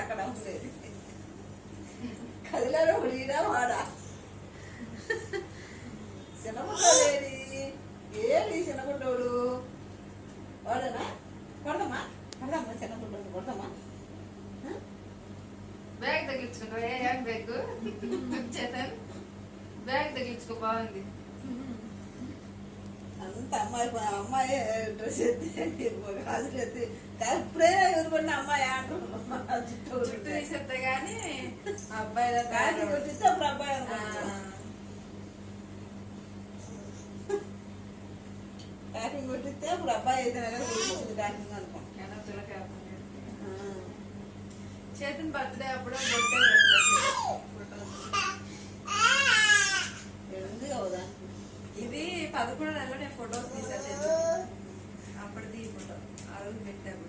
అక్కడ ఉండేది కదిలారో ఉడినా వాడా చిన్నగుంటోడేది ఏది చిన్నగుంటోడు వాడనా కొడదామా కొడదామా చిన్నగుంటోడు కొడదామా బ్యాగ్ తగిలించుకో బ్యాగ్ చేతన్ బ్యాగ్ తగిలించుకో బాగుంది అంత అమ్మాయి డ్రెస్ ఎత్తి గాజులు ఎత్తి ఇప్పుడే ఎదురుపడిన అమ్మాయి అంటున్నాడు చుట్టూ తీసేస్తే గానీ అబ్బాయి గాజు కొట్టిస్తే అప్పుడు అబ్బాయి ప్యాకింగ్ కొట్టిస్తే అప్పుడు అబ్బాయి అయితే కొట్టించింది ప్యాకింగ్ అనుకో చేతిని బర్త్డే అప్పుడు ఉంది కదా ఇది 11 నెలలో నేను ఫొటోస్ తీసా అప్పటిది ఫోటో ఆ రోజు పెట్టాము